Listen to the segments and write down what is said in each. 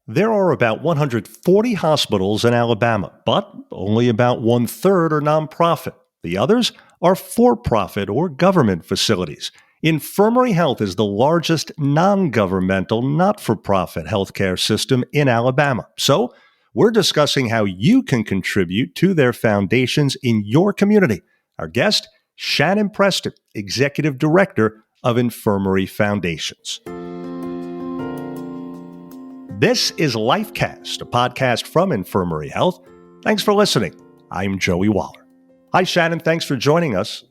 There are about 140 hospitals in Alabama, but only about one-third are nonprofit. The others are for-profit or government facilities. Infirmary Health is the largest non-governmental, not-for-profit healthcare system in Alabama. So, we're discussing how you can contribute to their foundations in your community. Our guest, Shannon Preston, Executive Director of Infirmary Foundations. This is LifeCast, a podcast from Infirmary Health. Thanks for listening. I'm Joey Waller. Hi, Shannon. Thanks for joining us.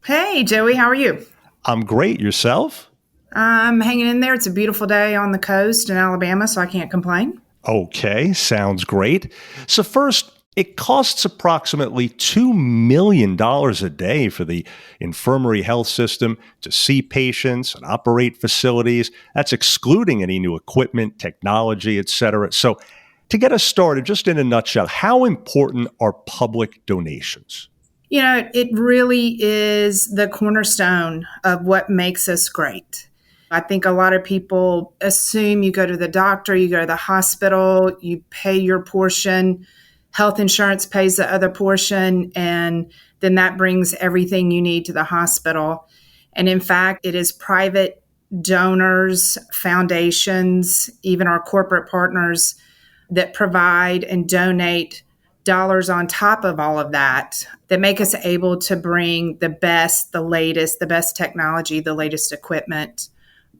Hey, Joey. How are you? I'm great. Yourself? I'm hanging in there. It's a beautiful day on the coast in Alabama, so I can't complain. Okay, sounds great. So first, it costs approximately $2 million a day for the infirmary health system to see patients and operate facilities. That's excluding any new equipment, technology, etc. So to get us started, just in a nutshell, how important are public donations? You know, it really is the cornerstone of what makes us great. I think a lot of people assume you go to the doctor, you go to the hospital, you pay your portion, health insurance pays the other portion, and then that brings everything you need to the hospital. And in fact, it is private donors, foundations, even our corporate partners that provide and donate dollars on top of all of that make us able to bring the best, the latest, the best technology, the latest equipment,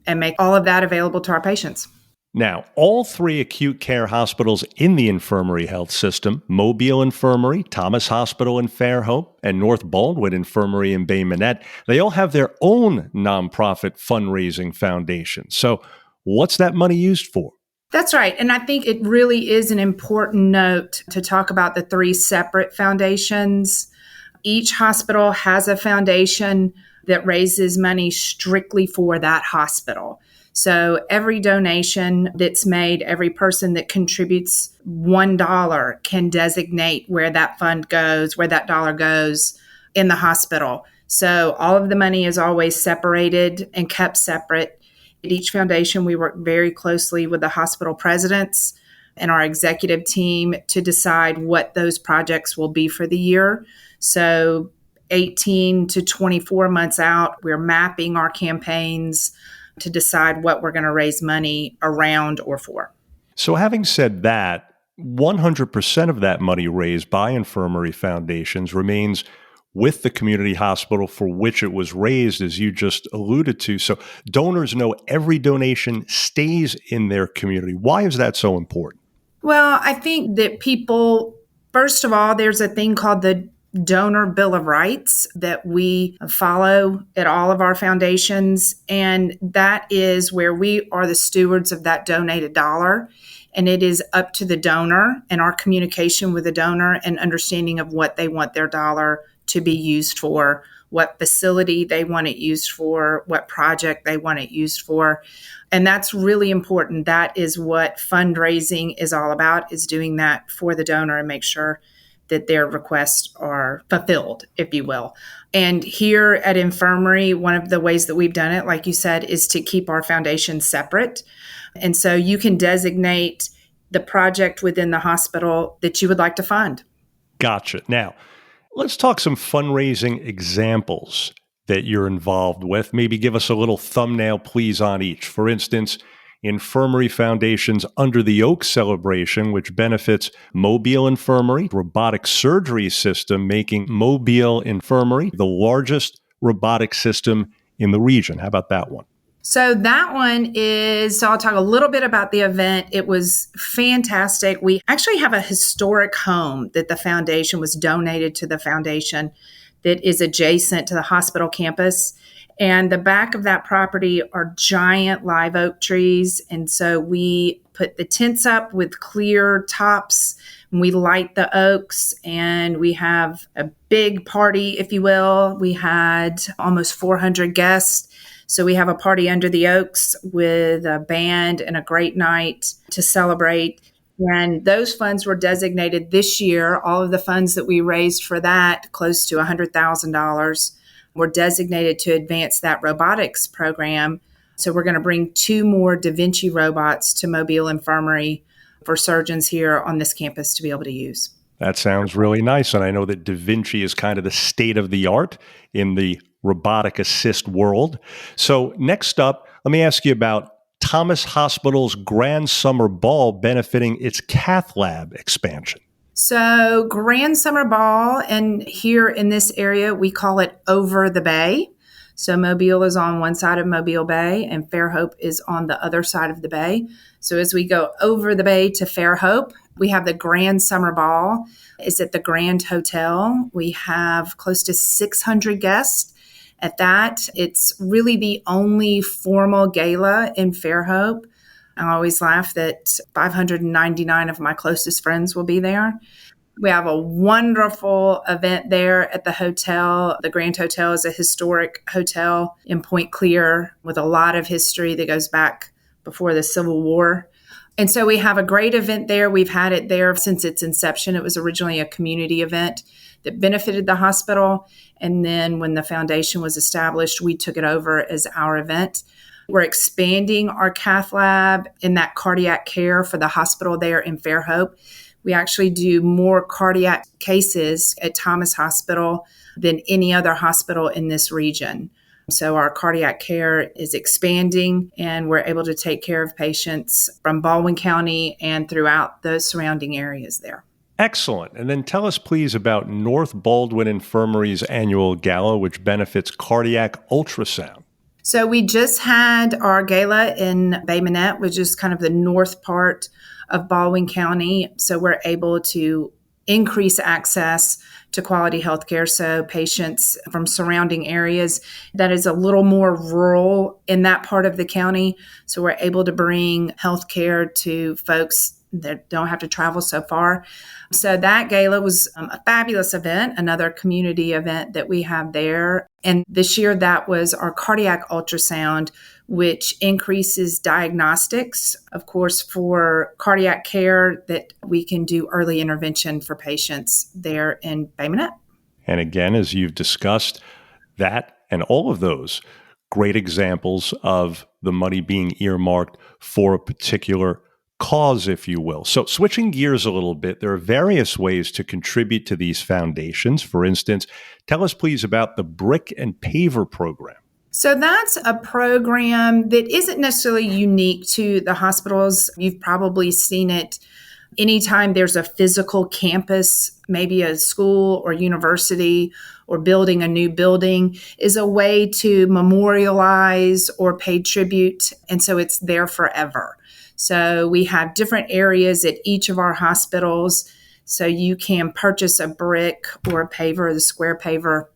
and make all of that available to our patients. Now, all three acute care hospitals in the infirmary health system, Mobile Infirmary, Thomas Hospital in Fairhope, and North Baldwin Infirmary in Bay Minette, they all have their own nonprofit fundraising foundation. So what's that money used for? That's right. And I think it really is an important note to talk about the three separate foundations. Each hospital has a foundation that raises money strictly for that hospital. So every donation that's made, every person that contributes $1 can designate where that fund goes, where that dollar goes in the hospital. So all of the money is always separated and kept separate. At each foundation, we work very closely with the hospital presidents and our executive team to decide what those projects will be for the year. So 18 to 24 months out, we're mapping our campaigns to decide what we're going to raise money around or for. So having said that, 100% of that money raised by infirmary foundations remains with the community hospital for which it was raised, as you just alluded to. So donors know every donation stays in their community. Why is that so important? Well, I think that people, first of all, there's a thing called the Donor Bill of Rights that we follow at all of our foundations. And that is where we are the stewards of that donated dollar. And it is up to the donor and our communication with the donor and understanding of what they want their dollar to be used for, what facility they want it used for, what project they want it used for. And that's really important. That is what fundraising is all about, is doing that for the donor and make sure that their requests are fulfilled, if you will. And here at Infirmary, one of the ways that we've done it, like you said, is to keep our foundation separate. And so you can designate the project within the hospital that you would like to fund. Gotcha. Now, let's talk some fundraising examples that you're involved with. Maybe give us a little thumbnail, please, on each. For instance, Infirmary Foundation's Under the Oak celebration, which benefits Mobile Infirmary, robotic surgery system, making Mobile Infirmary the largest robotic system in the region. How about that one? So that one is, so I'll talk a little bit about the event. It was fantastic. We actually have a historic home that the foundation was donated to the foundation that is adjacent to the hospital campus. And the back of that property are giant live oak trees. And so we put the tents up with clear tops, and we light the oaks, and we have a big party, if you will. We had almost 400 guests. So we have a party under the oaks with a band and a great night to celebrate. And those funds were designated this year. All of the funds that we raised for that, close to $100,000, were designated to advance that robotics program. So we're going to bring 2 more Da Vinci robots to Mobile Infirmary for surgeons here on this campus to be able to use. That sounds really nice. And I know that Da Vinci is kind of the state of the art in the robotic assist world. So next up, let me ask you about Thomas Hospital's Grand Summer Ball benefiting its cath lab expansion. So Grand Summer Ball, and here in this area, we call it Over the Bay. So Mobile is on one side of Mobile Bay and Fairhope is on the other side of the bay. So as we go over the bay to Fairhope, we have the Grand Summer Ball. It's at the Grand Hotel. We have close to 600 guests at that. It's really the only formal gala in Fairhope. I always laugh that 599 of my closest friends will be there. We have a wonderful event there at the hotel. The Grand Hotel is a historic hotel in Point Clear with a lot of history that goes back before the Civil War. And so we have a great event there. We've had it there since its inception. It was originally a community event that benefited the hospital. And then when the foundation was established, we took it over as our event. We're expanding our cath lab in that cardiac care for the hospital there in Fairhope. We actually do more cardiac cases at Thomas Hospital than any other hospital in this region. So our cardiac care is expanding and we're able to take care of patients from Baldwin County and throughout the surrounding areas there. Excellent. And then tell us, please, about North Baldwin Infirmary's annual gala, which benefits cardiac ultrasound. So we just had our gala in Bay Minette, which is kind of the north part of Baldwin County. So we're able to increase access to quality healthcare. So patients from surrounding areas that is a little more rural in that part of the county. So we're able to bring healthcare to folks that don't have to travel so far. So that gala was a fabulous event, another community event that we have there. And this year that was our cardiac ultrasound, which increases diagnostics, of course, for cardiac care that we can do early intervention for patients there in Bay Minette. And again, as you've discussed, that and all of those great examples of the money being earmarked for a particular cause, if you will. So switching gears a little bit, there are various ways to contribute to these foundations. For instance, tell us please about the Brick and Paver program. So that's a program that isn't necessarily unique to the hospitals. You've probably seen it anytime there's a physical campus, maybe a school or university or building a new building, is a way to memorialize or pay tribute. And so it's there forever. So we have different areas at each of our hospitals. So you can purchase a brick or a paver, the square paver,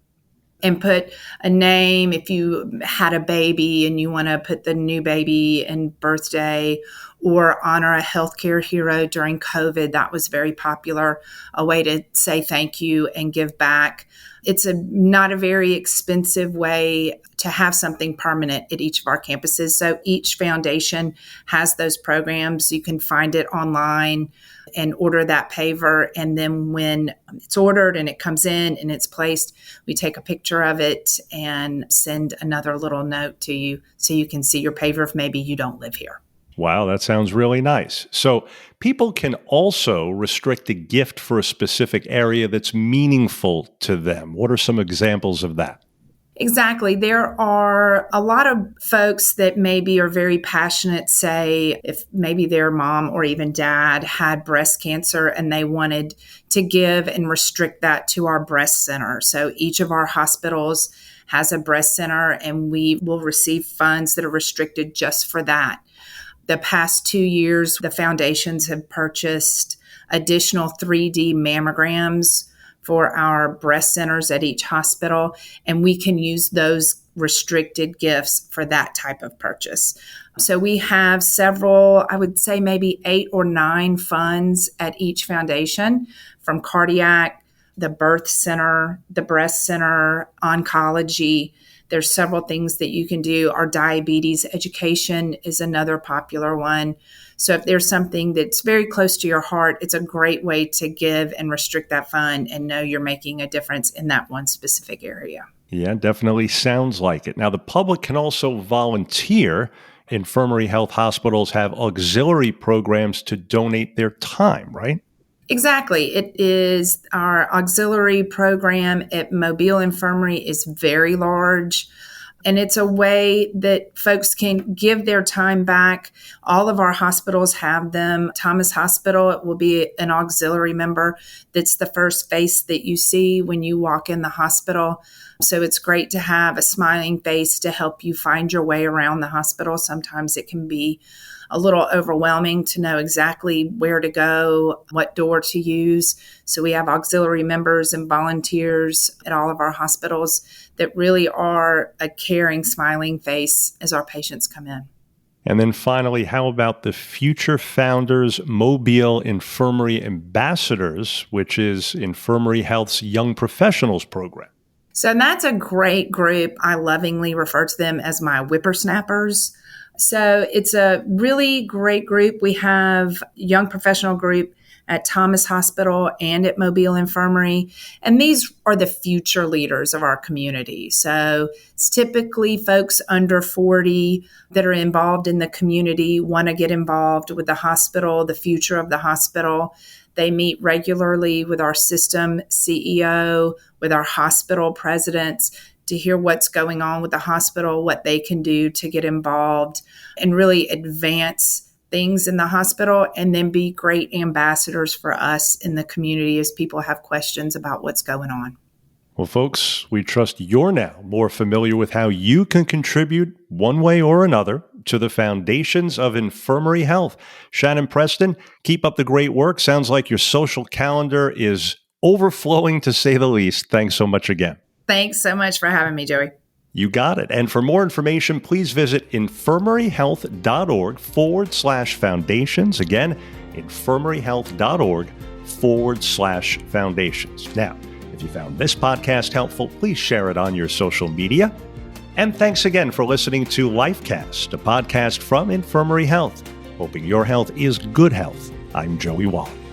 and put a name if you had a baby and you want to put the new baby and birthday, or honor a healthcare hero during COVID. That was very popular, a way to say thank you and give back. It's not a very expensive way to have something permanent at each of our campuses. So each foundation has those programs. You can find it online and order that paver. And then when it's ordered and it comes in and it's placed, we take a picture of it and send another little note to you so you can see your paver if maybe you don't live here. Wow, that sounds really nice. So people can also restrict a gift for a specific area that's meaningful to them. What are some examples of that? Exactly. There are a lot of folks that maybe are very passionate, say, if maybe their mom or even dad had breast cancer and they wanted to give and restrict that to our breast center. So each of our hospitals has a breast center and we will receive funds that are restricted just for that. The past 2 years, the foundations have purchased additional 3D mammograms for our breast centers at each hospital, and we can use those restricted gifts for that type of purchase. So we have several, I would say maybe 8 or 9 funds at each foundation, from cardiac, the birth center, the breast center, oncology. There's several things that you can do. Our diabetes education is another popular one. So if there's something that's very close to your heart, it's a great way to give and restrict that fund and know you're making a difference in that one specific area. Yeah, definitely sounds like it. Now, the public can also volunteer Infirmary Health hospitals have auxiliary programs to donate their time, right? Exactly. It is our auxiliary program at Mobile Infirmary is very large. And it's a way that folks can give their time back. All of our hospitals have them. Thomas Hospital, it will be an auxiliary member that's the first face that you see when you walk in the hospital. So it's great to have a smiling face to help you find your way around the hospital. Sometimes it can be a little overwhelming to know exactly where to go, what door to use. So we have auxiliary members and volunteers at all of our hospitals that really are a caring, smiling face as our patients come in. And then finally, how about the Future Founders Mobile Infirmary Ambassadors, which is Infirmary Health's Young Professionals program? So that's a great group. I lovingly refer to them as my whippersnappers. So it's a really great group. We have a young professional group at Thomas Hospital and at Mobile Infirmary. And these are the future leaders of our community. So it's typically folks under 40 that are involved in the community, want to get involved with the hospital, the future of the hospital. They meet regularly with our system CEO, with our hospital presidents, to hear what's going on with the hospital, what they can do to get involved and really advance things in the hospital, and then be great ambassadors for us in the community as people have questions about what's going on. Well, folks, we trust you're now more familiar with how you can contribute one way or another to the foundations of Infirmary Health. Shannon Preston, keep up the great work. Sounds like your social calendar is overflowing, to say the least. Thanks so much again. Thanks so much for having me, Joey. You got it. And for more information, please visit infirmaryhealth.org/foundations. Again, infirmaryhealth.org/foundations. Now, if you found this podcast helpful, please share it on your social media. And thanks again for listening to LifeCast, a podcast from Infirmary Health. Hoping your health is good health. I'm Joey Wallach.